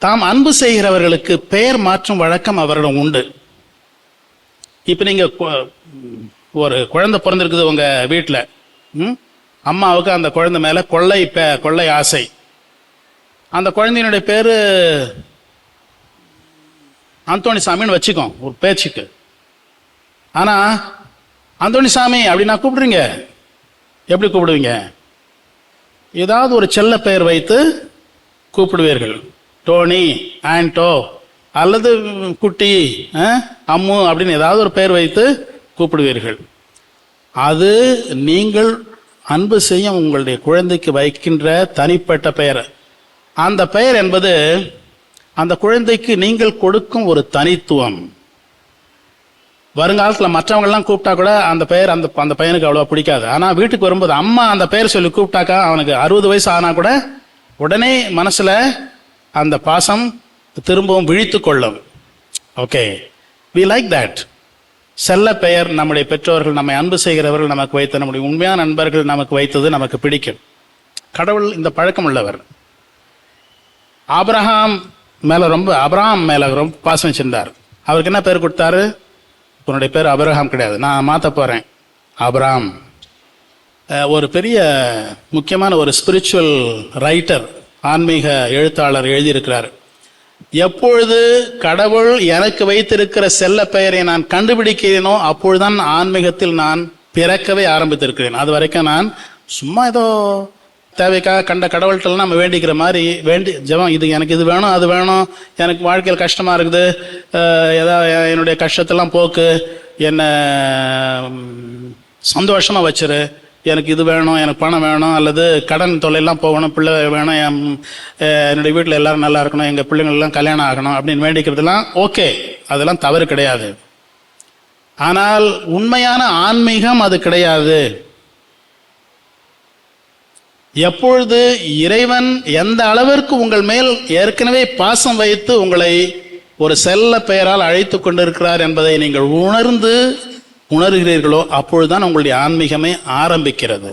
தாம் அன்பு செய்கிறவர்களுக்கு பெயர் மாற்றும் வழக்கம் அவரிடம் உண்டு. இப்போ நீங்கள் ஒரு குழந்தை பிறந்திருக்குது உங்கள் வீட்டில், அம்மாவுக்கு அந்த குழந்தை மேலே கொள்ளை ஆசை. அந்த குழந்தையினுடைய பேர் அந்தோணிசாமின்னு வச்சுக்கோம் ஒரு பேச்சுக்கு. ஆனால் அந்தோணிசாமி அப்படின்னா கூப்பிடுறீங்க, எப்படி கூப்பிடுவீங்க? ஏதாவது ஒரு செல்ல பெயர் வைத்து கூப்பிடுவீர்கள். டோனி, ஆண்டோ அல்லது குட்டி, அம்மு அப்படின்னு ஏதாவது ஒரு பெயர் வைத்து கூப்பிடுவீர்கள். அது நீங்கள் அன்பு செய்யும் உங்களுடைய குழந்தைக்கு வைக்கின்ற தனிப்பட்ட பெயர். அந்த பெயர் என்பது அந்த குழந்தைக்கு நீங்கள் கொடுக்கும் ஒரு தனித்துவம். வருங்காலத்தில் மற்றவங்கெல்லாம் கூப்பிட்டா கூட அந்த பெயர் அந்த பையனுக்கு அவ்வளோவா பிடிக்காது. ஆனால் வீட்டுக்கு வரும்போது அம்மா அந்த பெயர் சொல்லி கூப்பிட்டாக்கா அவனுக்கு 60 வயசு ஆனால் கூட உடனே மனசில் அந்த பாசம் திரும்பவும் விழித்து கொள்ளும். Okay, we like that. செல்ல பெயர் நம்முடைய பெற்றோர்கள், நம்மை அன்பு செய்கிறவர்கள் நமக்கு வைத்த, நம்முடைய உண்மையான நண்பர்கள் நமக்கு வைத்தது நமக்கு பிடிக்கும். கடவுள் இந்த பழக்கம் உள்ளவர். ஆபிரகாம் மேலே ரொம்ப பாசம் வச்சிருந்தார். அவருக்கு என்ன பேர் கொடுத்தாரு? உன்னுடைய பேர் ஆபிரகாம் கிடையாது, நான் மாற்ற போகிறேன், ஆபிரகாம். ஒரு பெரிய முக்கியமான ஒரு ஸ்பிரிச்சுவல் ரைட்டர், ஆன்மீக எழுத்தாளர் எழுதியிருக்கிறார், எப்பொழுது கடவுள் எனக்கு வைத்திருக்கிற செல்ல பெயரை நான் கண்டுபிடிக்கிறேனோ அப்பொழுதுதான் ஆன்மீகத்தில் நான் பிறக்கவே ஆரம்பித்திருக்கிறேன். அது வரைக்கும் நான் சும்மா ஏதோ தேவைக்காக கண்ட கடவுள்கிட்டலாம் நம்ம வேண்டிக்கிற மாதிரி ஜெபம், எனக்கு இது வேணும், அது வேணும், எனக்கு வாழ்க்கையில் கஷ்டமாக இருக்குது, ஏதாவது என்னுடைய கஷ்டத்தெல்லாம் போக்கு, என்னை சந்தோஷமாக வச்சிரு, எனக்கு இது வேணும், எனக்கு பணம் வேணும், அல்லது கடன் தொல்லையெல்லாம் போகணும், பிள்ளை வேணும், என்னுடைய வீட்டில் எல்லோரும் நல்லா இருக்கணும், எங்கள் பிள்ளைங்களெல்லாம் கல்யாணம் ஆகணும் அப்படின்னு வேண்டிக்கிறதுலாம் ஓகே, அதெல்லாம் தவறு கிடையாது. ஆனால் உண்மையான ஆன்மீகம் அது கிடையாது. எப்பொழுது இறைவன் எந்த அளவிற்கு உங்கள் மேல் ஏற்கனவே பாசம் வைத்து உங்களை ஒரு செல்ல பெயரால் அழைத்து கொண்டிருக்கிறார் என்பதை நீங்கள் உணர்கிறீர்களோ அப்பொழுதுதான் உங்களுடைய ஆன்மீகமே ஆரம்பிக்கிறது.